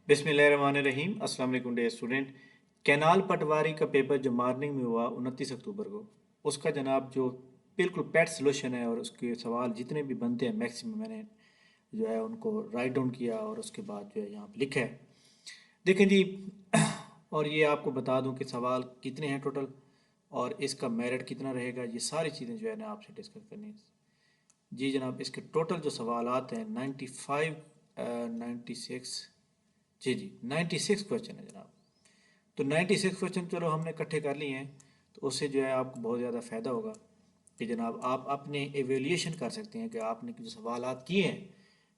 बिस्मिल्लाहिर्रहमानिर्रहीम। अस्सलाम वालेकुम डियर स्टूडेंट। कैनाल पटवारी का पेपर जो मॉर्निंग में हुआ 29 अक्टूबर को, उसका जनाब जो बिल्कुल पेट सोल्यूशन है और उसके सवाल जितने भी बनते हैं मैक्सिमम मैंने जो है उनको राइट डाउन किया और उसके बाद जो है यहाँ पे लिखा है। देखें जी, और ये आपको बता दूं कि सवाल कितने हैं टोटल और इसका मेरिट कितना रहेगा, ये सारी चीज़ें जो है ना आपसे डिस्कस करनी है। जी जनाब, इसके टोटल जो सवाल आते हैं 95 96, जी 96 क्वेश्चन है जनाब। तो 96 क्वेश्चन चलो हमने इकट्ठे कर लिए हैं, तो उससे जो है आपको बहुत ज़्यादा फ़ायदा होगा कि जनाब आप अपने एवेल्यूएशन कर सकते हैं कि आपने जो सवालात किए हैं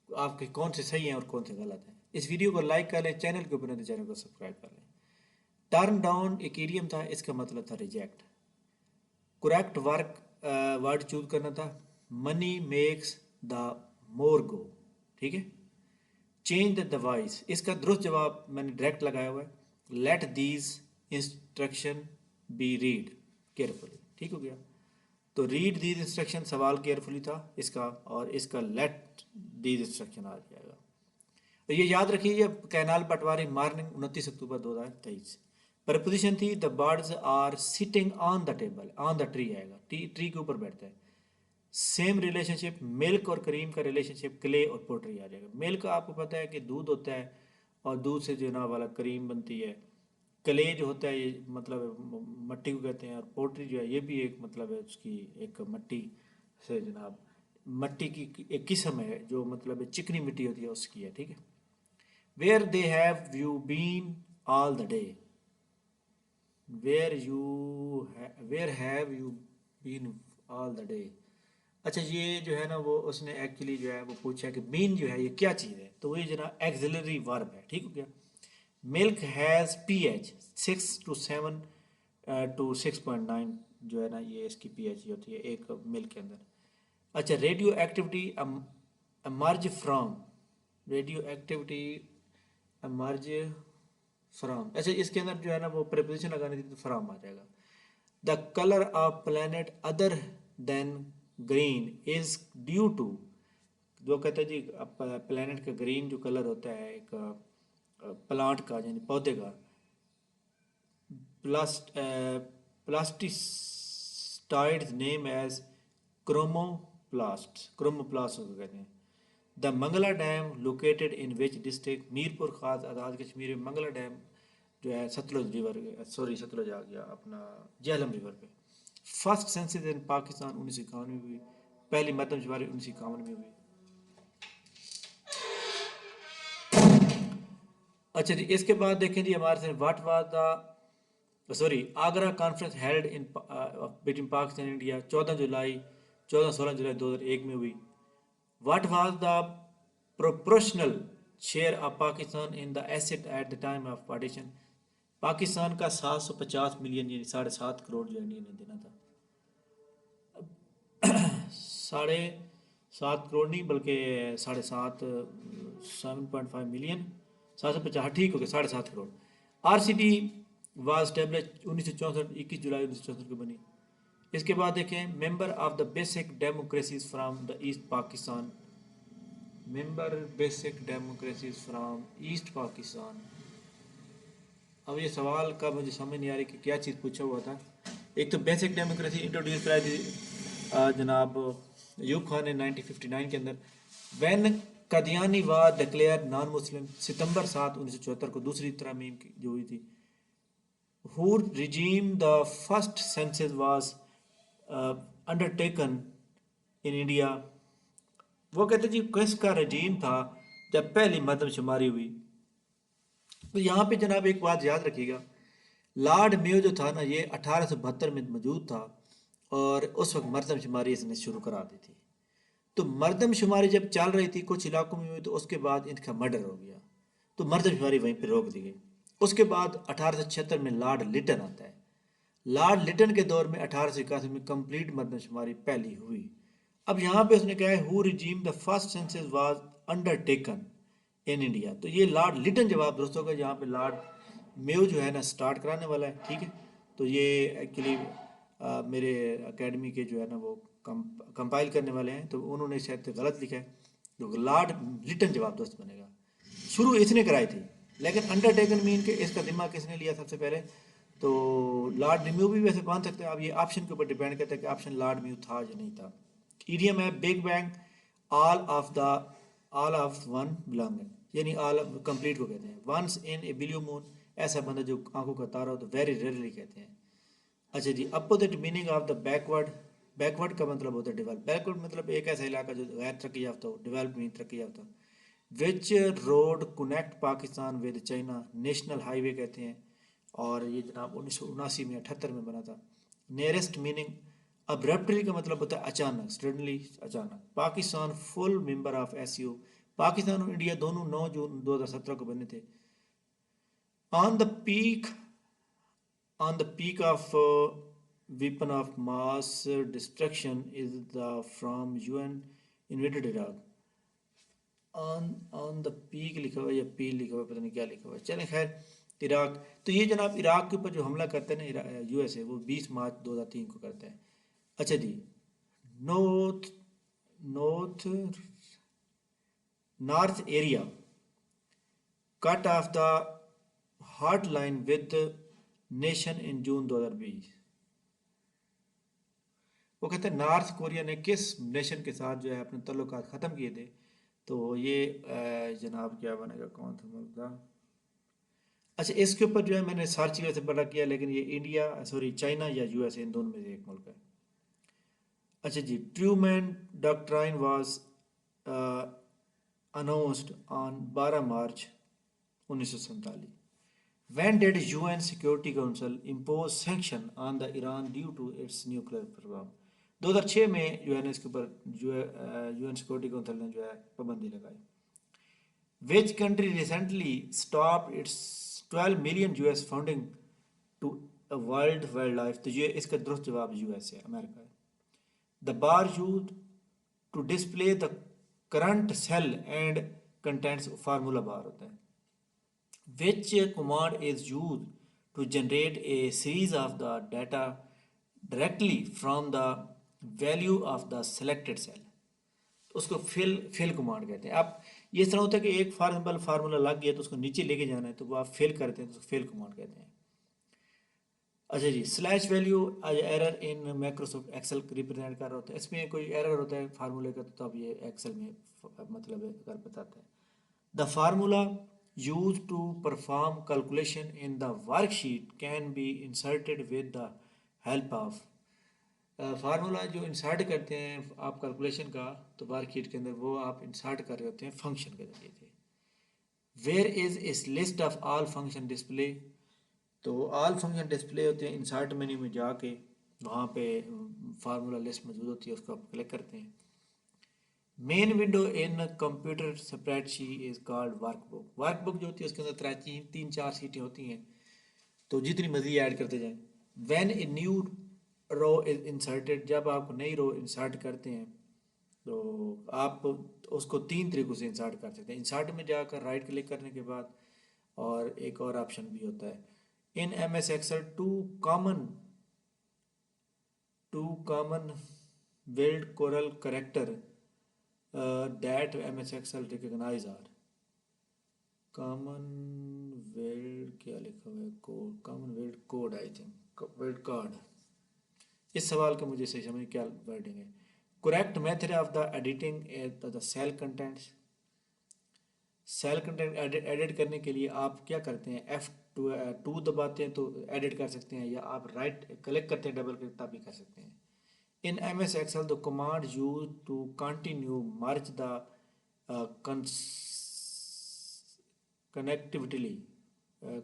तो आपके कौन से सही हैं और कौन से गलत हैं। इस वीडियो को लाइक कर लें, चैनल के ऊपर नहीं तो चैनल को सब्सक्राइब कर लें। टर्न डाउन एक इडियम था, इसका मतलब था reject. Correct work word choose करना था, मनी मेक्स द मोर गो। ठीक है। चेंज द डिवाइस, इसका दुरुस्त जवाब मैंने डायरेक्ट लगाया हुआ है। Let these instruction be read carefully. ठीक हो गया। तो रीड दीज इंस्ट्रक्शन सवाल केयरफुली था इसका, और इसका लेट दीज इंस्ट्रक्शन आ जाएगा। तो ये याद रखिए, कैनाल पटवारी मॉर्निंग 29 अक्टूबर 2023। प्रपोजिशन थी the birds are sitting on the table, on the tree आएगा, ट्री के ऊपर बैठता है। सेम रिलेशनशिप मिल्क और क्रीम का रिलेशनशिप क्ले और पोट्री आ जाएगा। मिल्क आपको पता है कि दूध होता है और दूध से जो ना वाला क्रीम बनती है। क्ले जो होता है ये मतलब मट्टी को कहते हैं, और पोट्री जो है ये भी एक मतलब है उसकी एक मट्टी से जनाब मट्टी की एक किस्म है जो मतलब चिकनी मिट्टी होती है उसकी है। ठीक है। Where they have you been all the day, where have you been all the day. अच्छा, ये जो है ना वो उसने एक्चुअली जो है वो पूछा कि बीन जो है ये क्या चीज़ है, तो ये जो ना एक्सिलरी वर्ब है। ठीक हो गया। Milk has pH 6 to 7 to 6.9 जो है ना ये इसकी पीएच होती है एक मिल्क के अंदर। अच्छा, radio activity emerge from, radio activity emerge from. अच्छा, इसके अंदर जो है ना वो प्रेपोजिशन लगानी थी तो फ्रॉम आ जाएगा। The colour of planet other than green is due to, जो कहते हैं जी प्लैनेट का ग्रीन जो कलर होता है एक प्लांट का यानी पौधे का, प्लास्टिसाइड्स नेम एज क्रोमोप्लास्ट को कहते हैं। The Mangla dam located in which district, Mirpur खास आज़ाद कश्मीर में मंगला डैम जो है सतलुज रिवर, सॉरी सतलुज आ गया अपना झेलम रिवर पे। फर्स्ट सेंसस इन पाकिस्तान 1951 में हुई, पहली मरदमशुमारी 1951 में हुई। अच्छा जी, इसके बाद देखें जी हमारे से what was the sorry Agra conference held in between Pakistan India 14 जुलाई 2001 में हुई। What was the proportional share of Pakistan in the asset at the time of partition. Pakistan का 750 मिलियन यानी 7.5 करोड़ जो इंडिया ने देना था। 7.5 करोड़ नहीं बल्कि 7.5 7.5 मिलियन, 750, ठीक हो गया, 7.5 करोड़। RCD वाज स्टेब्लिश 1964, 21 जुलाई 1964 को बनी। इसके बाद देखें member of the basic democracies from the east Pakistan, member basic democracies from east Pakistan. अब ये सवाल का मुझे समझ नहीं आ रही कि क्या चीज़ पूछा हुआ था। एक तो बेसिक डेमोक्रेसी इंट्रोड्यूस कराई थी जनाब यूब खान ने 1959 के अंदर। When Qadiani was declared non Muslim, सितंबर 7 1974 को दूसरी तरमीम जो हुई थी। Who regime the first census was undertaken in India, वो कहते जी किसका रजीम था जब पहली मरदमशुमारी हुई। तो यहाँ पे जनाब एक बात याद रखिएगा, लॉर्ड मेयो जो था ना ये 1872 में मौजूद था और उस वक्त मरदमशुमारी इसने शुरू करा दी थी। तो मरदमशुमारी जब चल रही थी कुछ इलाकों में हुई तो उसके बाद इनका मर्डर हो गया, तो मरदमशुमारी वहीं पर रोक दी गई। उसके बाद 1876 में लॉर्ड लिटन आता है। लॉर्ड लिटन के दौर में 1881 में कंप्लीट मरदमशुमारी पहली हुई। अब यहाँ पे उसने कहा है who regime the first census was undertaken in India, तो ये लॉर्ड लिटन जवाब दुरुस्त होगा। यहाँ पे लॉर्ड मेयो जो है ना स्टार्ट कराने वाला है। ठीक है। तो ये एक्चुअली मेरे एकेडमी के जो है ना वो कंपाइल करने वाले हैं, तो उन्होंने शायद गलत लिखा है, तो लॉर्ड लिटन जवाब दुरुस्त बनेगा। शुरू इसने कराई थी लेकिन अंडरटेकन मीन के इसका जिम्मा किसने लिया सबसे पहले? तो लॉर्ड रिम्यू भी वैसे मान सकते हैं, अब ये ऑप्शन के ऊपर डिपेंड करता है कि ऑप्शन लॉर्ड रिम्यू था या नहीं था। ईडीएम है big bang, all of the all of one belonging, यानी ऑल कंप्लीट को कहते हैं। Once in a blue moon, ऐसा बंदा जो आंखों का तारा हो तो वेरी रेयरली कहते हैं। अच्छा जी, opposite meaning of the backward, backward का मतलब होता है डेवलप, बैकवर्ड मतलब एक ऐसा इलाका जो गैर तरक्की याफ्ता हो, डेवलप मीन तरक्की याफ्ता। Which road connect Pakistan with China, national highway कहते हैं, और ये जनाब 1979 में 78 में बना था। नियरेस्ट मीनिंग अब्रप्टली का मतलब होता है अचानक, सडनली अचानक। Pakistan full member of SU, Pakistan और इंडिया दोनों 9 जून 2017 को बने थे। On the peak, on the peak of weapon of mass destruction is the from UN invaded Iraq. On the peak लिखा हुआ है या पी लिखा हुआ है, पता नहीं क्या लिखा हुआ है, चलें खैर। इराक, तो ये जनाब इराक के ऊपर जो हमला करते हैं ना यूएसए, वो 20 मार्च 2003 को करता है। अच्छा जी, north north north area cut off the hot line with nation in June 2020। वो कहते हैं नॉर्थ कोरिया ने किस नेशन के साथ जो है अपने तल्लुकात ख़त्म किए थे। तो ये जनाब क्या बनेगा, कौन था मुल्क था? अच्छा, इसके ऊपर जो है मैंने सर्च वैसे बड़ा किया, लेकिन ये इंडिया सॉरी चाइना या यूएसए, इन दोनों में से एक मुल्क है। अच्छा जी, Truman doctrine was announced on 12 March 1947। When did UN Security Council impose sanction on the Iran due to its nuclear program? 2006 में जो है ना इसके ऊपर जो है यूएन सिक्योरिटी काउंसिल ने जो है पाबंदी लगाई। Which country recently stopped its 12 million US funding to a world wildlife? तो ये इसका दुरुस्त जवाब यूएस है, अमेरिका है। The bar used to display the current cell and contents formula bar होता है। Which command is used to generate a series of the data directly from the value of the selected cell? तो उसको fill command कहते हैं। आप ये इस तरह होता है कि एक फार्मूला लग गया तो उसको नीचे लेके जाना है, तो वो आप फिल करते हैं तो उसको फिल कमांड कहते हैं। अच्छा जी, slash value error in Microsoft Excel represent कर रहा होता है, इसमें कोई एरर होता है फार्मूले का तो अब ये एक्सेल में मतलब कर बताता है। The formula used to perform calculation in the worksheet can be inserted with the help of। Formula जो इंसर्ट करते हैं आप कैलकुलेशन का तो वर्कशीट के अंदर, वो आप इंसर्ट कर रहे होते हैं फंक्शन के जरिए से। वेयर इज इस list of all function display, तो ऑल फंक्शन डिस्प्ले होते हैं इंसर्ट मेन्यू में जाके, वहाँ पे फार्मूला लिस्ट मौजूद होती है, उसको आप क्लिक करते हैं। Main window in computer spreadsheet is called workbook. Workbook जो होती है उसके अंदर तीन चार सीटें होती हैं, तो जितनी मर्जी ऐड करते जाएं। When a new row is inserted, जब आप नई रो इंसर्ट करते हैं तो आप उसको तीन तरीक़ों से इंसर्ट कर सकते हैं। इंसर्ट में जाकर राइट क्लिक करने के बाद, और एक और ऑप्शन भी होता है in M S Excel to common build coral character that MS Excel recognize are commonwealth, क्या लिखा हुआ है, code, Commonwealth code, I think wealth card. इस सवाल का मुझे सही समझ क्या वर्डिंग है। Correct method of the editing the cell contents, cell content edit करने के लिए आप क्या करते हैं, F2 दबाते हैं तो एडिट कर सकते हैं, या आप राइट क्लिक करते हैं डबल क्लिक तब भी कर सकते हैं। In MS Excel, the command used to continue merge the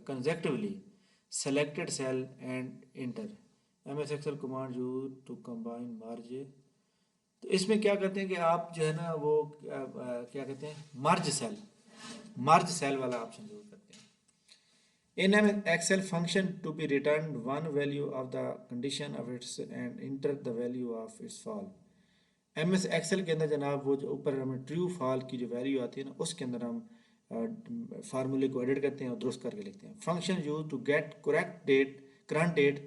consecutively selected cell and enter। MS Excel command used to combine merge, तो इसमें क्या करते हैं कि आप जो है ना वो क्या कहते हैं, मर्ज सेल वाला ऑप्शन यूज करते हैं। In an Excel function to be returned one value of the condition of its and enter the value of its fall। MS Excel के अंदर जनाब वो जो ऊपर हमें ट्रू फॉल की जो वैल्यू आती है ना, उसके अंदर हम फार्मूले को एडिट करते हैं और दुरुस्त करके लिखते हैं। Function use to get current date,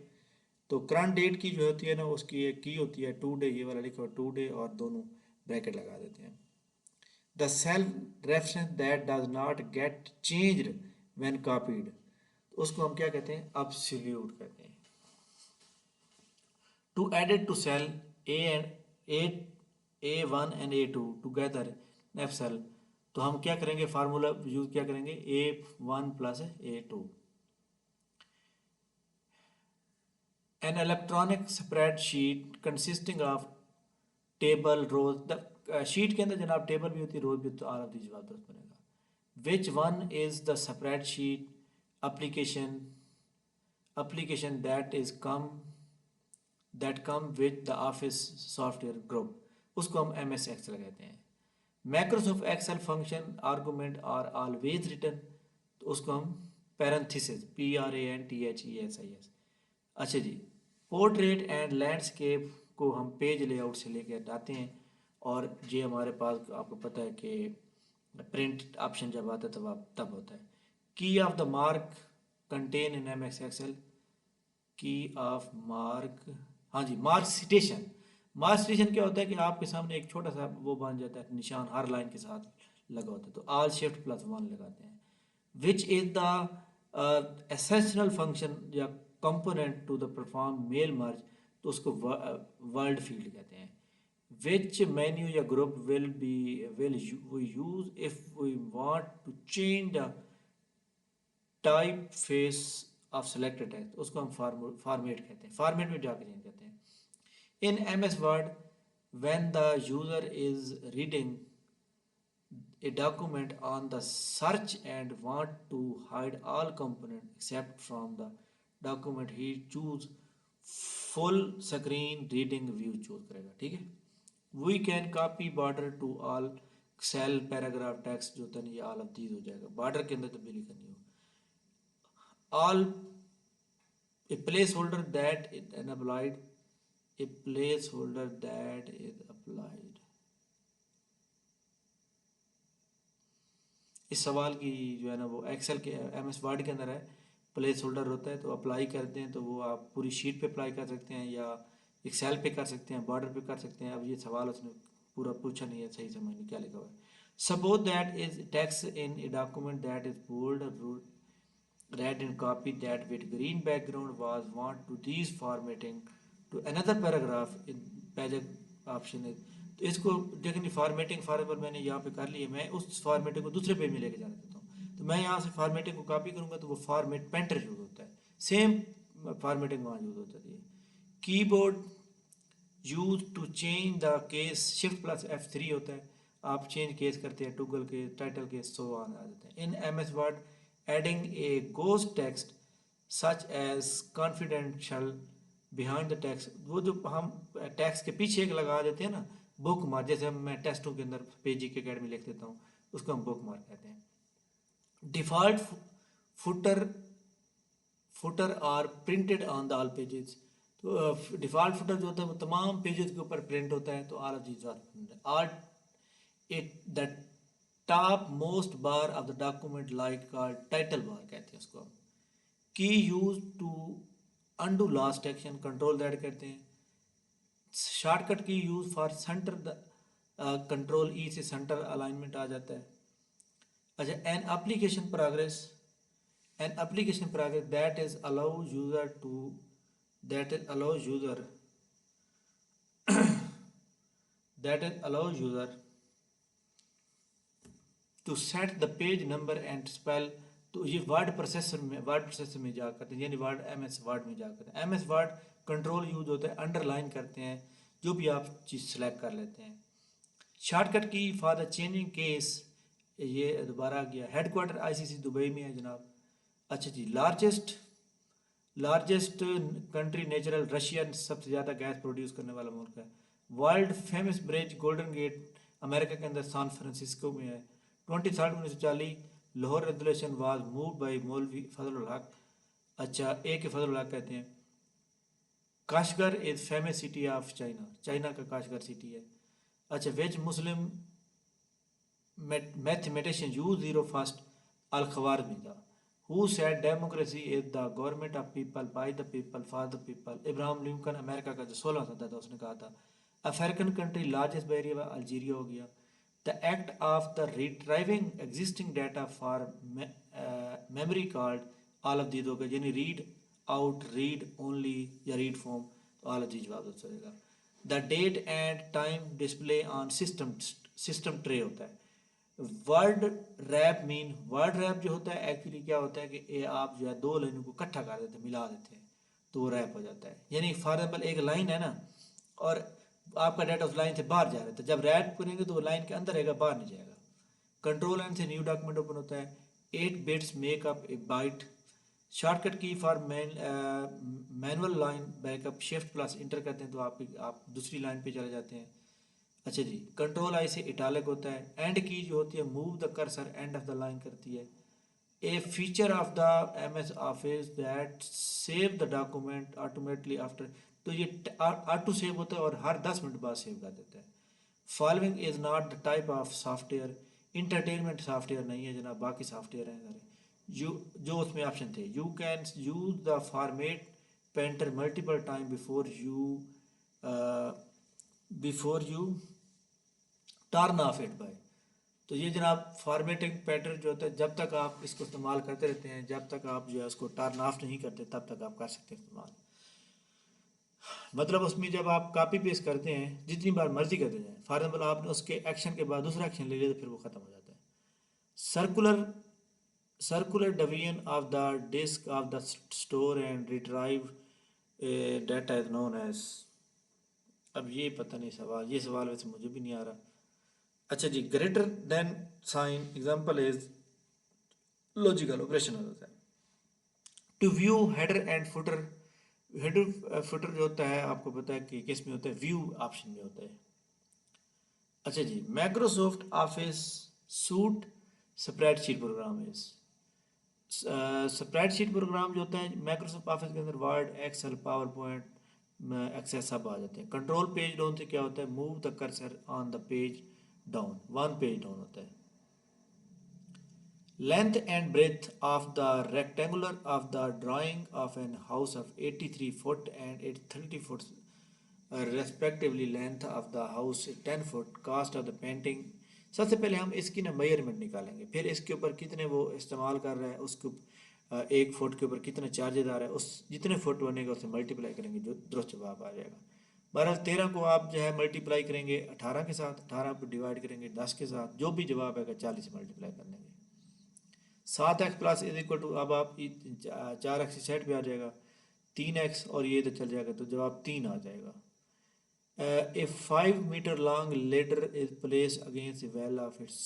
तो करंट डेट की जो होती है ना उसकी एक की होती है टू डे, ये वाला लिखा हुआ टू डे, और दोनों ब्रैकेट लगा देते हैं। The cell reference that does not get changed when copied, उसको हम क्या कहते हैं, अब्सोल्यूट कहते हैं। To add it to cell A and A1 and A2 together in F cell, तो हम क्या करेंगे, फार्मूला यूज क्या करेंगे, A1 plus A2। An electronic spreadsheet consisting of table rows, the sheet के अंदर जनाब टेबल भी होती है, रोज भी होती है, आल ऑफ दी जवाब दुरुस्त बनेगा। Which one is the spreadsheet application that come with the office software group, उसको हम MS Excel कहते हैं। Microsoft Excel function argument are always written, तो उसको हम parenthesis PRANTHESIS। अच्छा जी, पोर्ट्रेट एंड लैंडस्केप को हम पेज लेआउट से लेके हटाते हैं, और ये हमारे पास आपको पता है कि प्रिंट ऑप्शन जब आता है तब होता है। की of the mark contain in MS Excel, की ऑफ मार्क, हाँ जी, मार्क सिटेशन। मार्क सिटेशन क्या होता है कि आपके सामने एक छोटा सा वो बन जाता है निशान, हर लाइन के साथ लगा होता है, तो ऑल शिफ्ट प्लस वन लगाते हैं। Which is the essential function या component to the perform mail merge, तो उसको वर्ल्ड फील्ड कहते हैं। विच मेन्यू या group will we use if we want to change the type face of selected text, उसको हम फॉर्मेट कहते हैं, फॉर्मेट में जाकर चेंज करते हैं। In MS word, when the user is reading a document on the search and want to hide all component except from the document, he choose full screen reading view choose करेगा, ठीक है। we can copy border to all cell paragraph text, जो होता है ये all of these हो जाएगा, border के अंदर तब्दीली करनी हो। all a placeholder that is applied, a placeholder that is applied, इस सवाल की जो है ना वो एक्सेल के MS वर्ड के अंदर है, प्लेस होल्डर होता है, तो अप्लाई करते हैं तो वो आप पूरी शीट पे अप्लाई कर सकते हैं या एक सेल पे कर सकते हैं, बॉर्डर पे कर सकते हैं। अब ये सवाल उसने पूरा पूछा नहीं है, सही समझ नहीं क्या लिखा हुआ है। Suppose that is text in a document that is bold red and copy that with green background was want to these formatting to another paragraph in page option है, तो इसको देखिए फॉर्मेटिंग फॉर्मेट मैंने यहाँ पे कर लिया, मैं उस फॉर्मेटिंग को दूसरे पेज में लेके जाना चाहता हूँ, तो मैं यहाँ से फॉर्मेटिंग को कॉपी करूँगा तो वो फॉर्मेट पेंटर यूज होता है, सेम फॉर्मेटिंग वहाँ यूज होता है। Keyboard use to change the case, shift plus F3 होता है, आप चेंज केस करते हैं, टूगल के टाइटल के सो ऑन आ जाते हैं। In MS word, adding a ghost text such as confidential behind the text, वो जो हम टेक्स्ट के पीछे एक लगा देते हैं ना, बुक मार्क, जैसे मैं टेस्टों के अंदर पेजी के अकेडमी लिख देता हूँ, उसको हम बुक मार्क कहते हैं। Default footer footer are printed on the all pages, तो डिफ़ॉल्ट फुटर जो होता है वो तमाम पेजेस के ऊपर प्रिंट होता है, तो all of these are it the top most bar of the document like called title bar कहते हैं उसको। Key use to undo last action, control that कहते हैं। Shortcut key use for center the control E से center alignment आ जाता है। अच्छा, an application progress that is allow user to that is allow user that is allow user to set the page number and spell, तो ये word processor में जा करते हैं, यानी वर्ड MS वर्ड में जा करते हैं। MS वर्ड कंट्रोल यूज होता है, अंडरलाइन करते हैं, जो भी आप चीज़ सेलेक्ट कर लेते हैं। शॉर्टकट की फॉर द चेंजिंग केस, ये दोबारा आ गया। हेडक्वार्टर ICC दुबई में है जनाब। अच्छा जी, लार्जेस्ट कंट्री नेचुरल, रशिया सबसे ज़्यादा गैस प्रोड्यूस करने वाला मुल्क है। World famous bridge golden gate America के अंदर सैन फ्रांसिस्को में है। 23/1940 Lahore resolution was moved by Maulvi Fazal हक। अच्छा, ए के फजल हक कहते हैं। Kashgar is famous city of China, China का काशगर सिटी है। अच्छा, विच मुस्लिम मैथमेटिशियन यूज जीरो फर्स्ट, अल खवारमी था। Who said democracy is the government of people by the people for the people, Ibrahim Lincoln America का जो 16 सदस्य था उसने कहा था। African country largest barrier Algeria हो गया। The act of the retrieving existing data for memory card, all of these होगा, यानी रीड आउट, रीड ओनली या रीड फॉर्म, तो ऑल ऑफ दीज जवाब हो जाएगा। The date and time display on system, system tray होता है। Word wrap mean, word wrap जो होता है एक्चुअली क्या होता है कि ये आप जो है दो लाइनों को इकट्ठा कर देते हैं, मिला देते हैं, तो वो रैप हो जाता है। यानी फॉर एग्जाम्पल एक लाइन है ना, और आपका डाटा उस लाइन से बाहर जा रहा है, तो जब रैप करेंगे तो वो लाइन के अंदर रहेगा, बाहर नहीं जाएगा। कंट्रोल एंड से न्यू डॉक्यूमेंट ओपन होता है। 8 bits make up a byte. Shortcut की for manual line backup, shift plus enter करते हैं तो आप दूसरी लाइन पे चले जाते हैं। अच्छा जी, कंट्रोल आई से इटालिक होता है। एंड की जो होती है move the cursor, end of the line करती है। A feature of the MS office that save the document automatically after, तो ये ऑटो सेव होता है और हर 10 मिनट बाद सेव कर देता है। Following is not the type of software, entertainment software नहीं है जनाब, बाकी सॉफ्टवेयर हैं सारे। यू जो उसमें ऑप्शन थे, you can use the format painter multiple time before U turn off it by. तो ये जनाब फॉर्मेटिंग पैटर्न जो होता है, जब तक आप इसको इस्तेमाल करते रहते हैं, जब तक आप जो है उसको टर्न ऑफ नहीं करते, तब तक आप कर सकते हैं इस्तेमाल। मतलब उसमें जब आप कॉपी पेस्ट करते हैं जितनी बार मर्जी करते जाएं, फॉर एग्जाम्पल आपने उसके एक्शन के बाद दूसरा एक्शन ले लिया तो फिर वो ख़त्म हो जाता है। Circular circular division of the disk of the store and retrieve data is known as, अब ये पता नहीं सवाल, ये सवाल वैसे मुझे भी नहीं आ रहा। अच्छा जी, greater than sign example is logical operation होता है। To view header and footer, header footer जो होता है आपको पता है कि किस में होता है, व्यू ऑप्शन में होता है। अच्छा जी, Microsoft Office suite spreadsheet program is, spreadsheet program जो होता है माइक्रोसॉफ्ट ऑफिस के अंदर Word, Excel, PowerPoint, Access सब आ जाते हैं। कंट्रोल पेज डाउन से क्या होता है, move the cursor on the page down, one page down होता है। Length and breadth of the rectangular of the drawing of an house of 83 foot and 30 foot respectively, length of the house 10 foot, cost of the painting। सबसे पहले हम इसकी ना measurement निकालेंगे, फिर इसके ऊपर कितने वो इस्तेमाल कर रहा है, उसको 1 फुट के ऊपर कितना चार्जेज आ रहा है, उस जितने फुट बनेगा उससे मल्टीप्लाई करेंगे, जो दुरुस्त जवाब आ जाएगा। 12 13 को आप जो है मल्टीप्लाई करेंगे 18 के साथ, 18 को डिवाइड करेंगे 10 के साथ, जो भी जवाब आएगा 40 से मल्टीप्लाई कर देंगे। 7x plus is equal to, अब आप 4x सेट पे आ जाएगा, 3x और ये इधर चल जाएगा तो जवाब 3 आ जाएगा। A 5 metre long ladder is place against the wall of its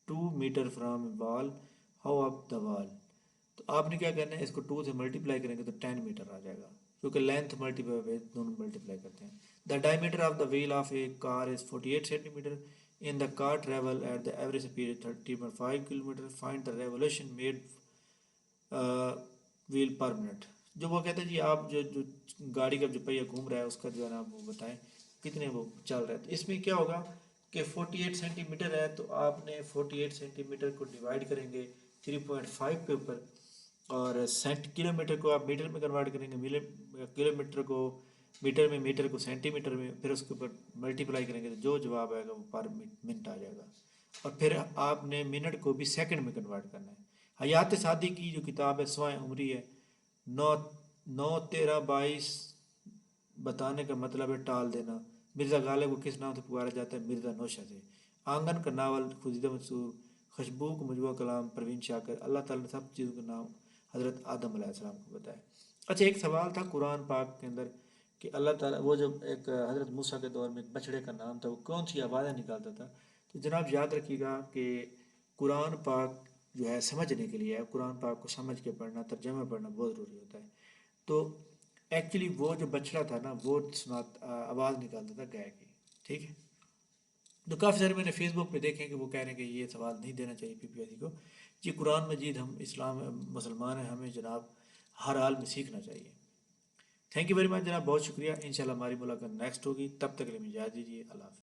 2 metre from wall, how up the wall. तो आपने क्या करना है, इसको 2 से मल्टीप्लाई करेंगे तो 10 मीटर आ जाएगा, क्योंकि लेंथ मल्टीप्लाई दोनों मल्टीप्लाई करते हैं। The diameter of the wheel of A car is 48 centimetre. In the car travel at the average speed 30.5 kilometre, find the revolution made wheel पर मिनट। जो वो कहते हैं जी, आप जो गाड़ी का जो पहिया घूम रहा है उसका जो है ना वो बताएं कितने वो चल रहा है। तो इसमें क्या होगा कि 48 सेंटीमीटर है, तो आपने 48 सेंटीमीटर को डिवाइड करेंगे 3.5 के ऊपर, और किलोमीटर को आप मीटर में कन्वर्ट करेंगे, किलोमीटर को मीटर में, मीटर को सेंटीमीटर में, फिर उसके ऊपर मल्टीप्लाई करेंगे तो जो जवाब आएगा वो पर मिनट आ जाएगा। और फिर आपने मिनट को भी सेकंड में कन्वर्ट करना है। हयात सादी की जो किताब है, सोए उमरी है, 9 9 13 22 बताने का मतलब है टाल देना। मिर्ज़ा गालिब को किस नाम से पुकारा जाता है, मिर्ज़ा नौशा से। आंगन का नावल खुशीदा मंसूर, खुशबू को मुजवा कलाम परवीन शाकर। अल्लाह ताला ने सब चीज़ों के नाम हज़रत आदम अलैहिस्सलाम को बताया। अच्छा, एक सवाल था कुरान पाक के अंदर कि अल्लाह ताला वो जो एक हज़रत मूसा के दौर में एक बछड़े का नाम था, वो कौन सी आवाज़ें निकालता था। तो जनाब याद रखिएगा कि कुरान पाक जो है समझने के लिए है, कुरान पाक को समझ के पढ़ना, तर्जमा पढ़ना बहुत ज़रूरी होता है। तो एक्चुअली वो जो बछड़ा था ना, वो आवाज़ निकालता था गाय की, ठीक है। तो काफ़ी सारे मैंने फेसबुक पे देखे कि वो कह रहे हैं कि ये सवाल नहीं देना चाहिए PPSC को। ये कुरान मजीद, हम इस्लाम मुसलमान हैं, हमें जनाब हर हाल में सीखना चाहिए। थैंक यू वेरी मच जनाब, बहुत शुक्रिया। इंशाल्लाह हमारी मुलाकात नेक्स्ट होगी, तब तक के लिए मुझे इजाज़त दीजिए। अल्लाह हाफ़िज़।